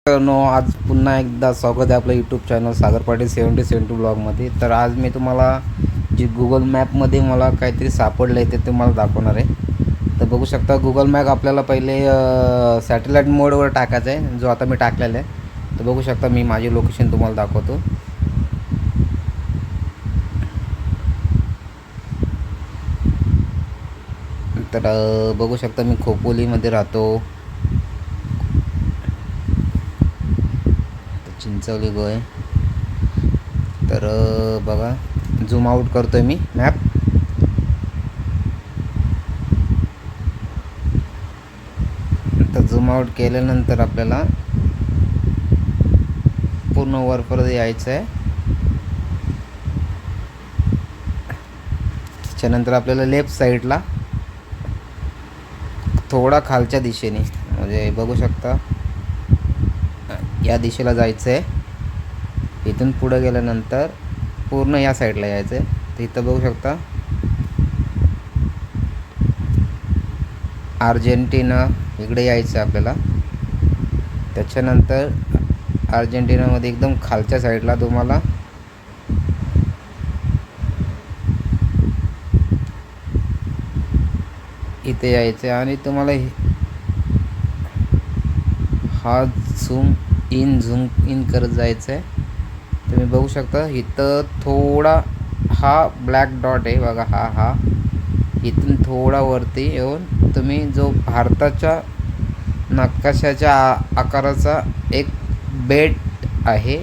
No आज पुन्हा एकदा स्वागत आहे आपलं यूट्यूब चॅनल सागर पाटील 7072 ब्लॉगमध्ये. तर आज मी तुम्हाला जी गुगल मॅपमध्ये मला काहीतरी सापडलं आहे ते तुम्हाला दाखवणार आहे. तर बघू शकता गुगल मॅप आपल्याला पहिले सॅटेलाईट मोडवर टाकायचा आहे, जो आता मी टाकलेला आहे. तर बघू शकता मी माझी लोकेशन तुम्हाला दाखवतो. तर बघू शकता मी खोपोलीमध्ये राहतो, चिंचवली गोय. तर बघा झूम आउट करतोय मी मॅप. तर झूम आउट केल्यानंतर आपल्याला पूर्ण वरपर्यंत यायचं आहे. त्याच्यानंतर आपल्याला लेफ्ट साईडला थोडा खालच्या दिशेने म्हणजे बघू शकता या दिशेला जायचं आहे. इथून पुढे गेल्यानंतर पूर्ण या साईडला यायचं आहे. तर इथं बघू शकता अर्जेंटिना इकडे यायचं आहे आपल्याला. त्याच्यानंतर अर्जेंटिनामध्ये एकदम खालच्या साईडला तुम्हाला इथे यायचं आहे आणि तुम्हाला हा झूम इन करत जायचं आहे. तुम्ही बघू शकता इथं थोडा हा ब्लॅक डॉट आहे बघा, हा इथून थोडा वरती येऊन तुम्ही जो भारताच्या नकाशाच्या आकाराचा एक बेट आहे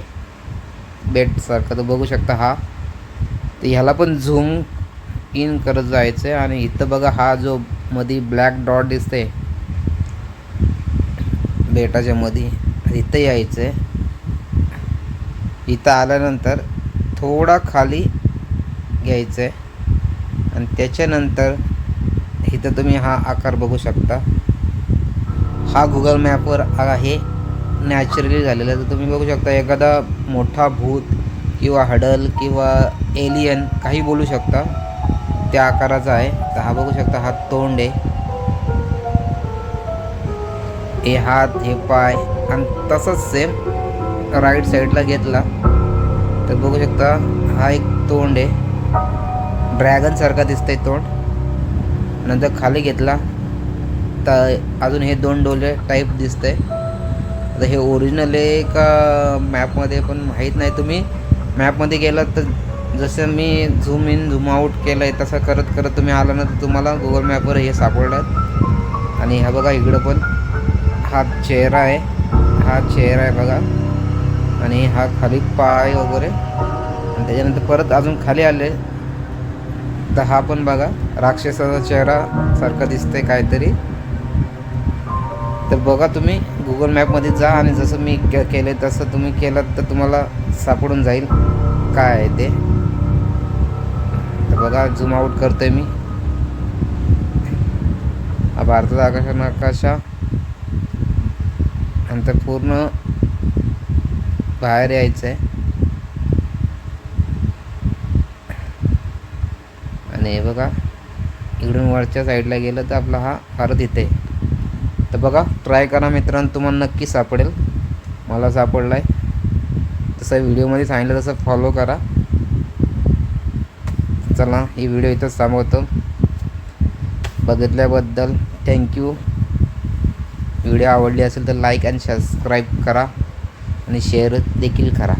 बेटसारखं, तर बघू शकता हा. तर ह्याला पण झूम इन करत जायचं आहे. आणि इथं बघा हा जो मध्ये ब्लॅक डॉट दिसते बेटाच्या मध्ये, इथं यायचं आहे. इथं आल्यानंतर थोडा खाली घ्यायचं आहे आणि त्याच्यानंतर इथं तुम्ही हा आकार बघू शकता. हा गुगल मॅपवर आहे नॅचरली झालेला. तर तुम्ही बघू शकता एखादा मोठा भूत किंवा हडल किंवा एलियन काही बोलू शकता त्या आकाराचा आहे. तर हा बघू शकता हा तोंड आहे, हे हात, हे पाय. आणि तसंच सेम राईट साईडला घेतला तर बघू शकता हा एक तोंड आहे, ड्रॅगन सारखा दिसतंय तोंड. नंतर खाली घेतला तर अजून हे दोन डोले टाईप दिसतंय. आता हे ओरिजिनल आहे का मॅपमध्ये पण माहीत नाही. तुम्ही मॅपमध्ये गेलात तर जसं मी झूम इन झूम आऊट केलं आहे तसं करत करत तुम्ही आला ना तर तुम्हाला गुगल मॅपवर हे सापडलं. आणि हा बघा इकडं पण हा चेहरा आहे, हा चेहरा आहे बघा. आणि हा खाली पाय वगैरे. आणि त्याच्यानंतर परत अजून खाली आले तर हा पण बघा राक्षसाचा चेहरा सारखा दिसतंय काहीतरी. तर बघा तुम्ही गुगल मॅपमध्ये जा आणि जसं मी केलं तसं तुम्ही केलं तर तुम्हाला सापडून जाईल काय आहे ते. तर बघा झूम आउट करतोय मी. हा भारताचा नकाशा नंतर पूर्ण बाहेर यायचं आहे. आणि हे बघा इकडून वरच्या साईडला गेलं तर आपला हा भारत इथे. तर बघा ट्राय करा मित्रांनो, तुम्हाला नक्की सापडेल. मला सापडला आहे तसं व्हिडिओमध्ये सांगितलं तसं फॉलो करा. चला ही व्हिडिओ इथंच थांबवतो. बघितल्याबद्दल थँक्यू. व्हिडिओ आवडली असेल तर लाईक आणि सबस्क्राईब करा आणि शेअर देखील करा.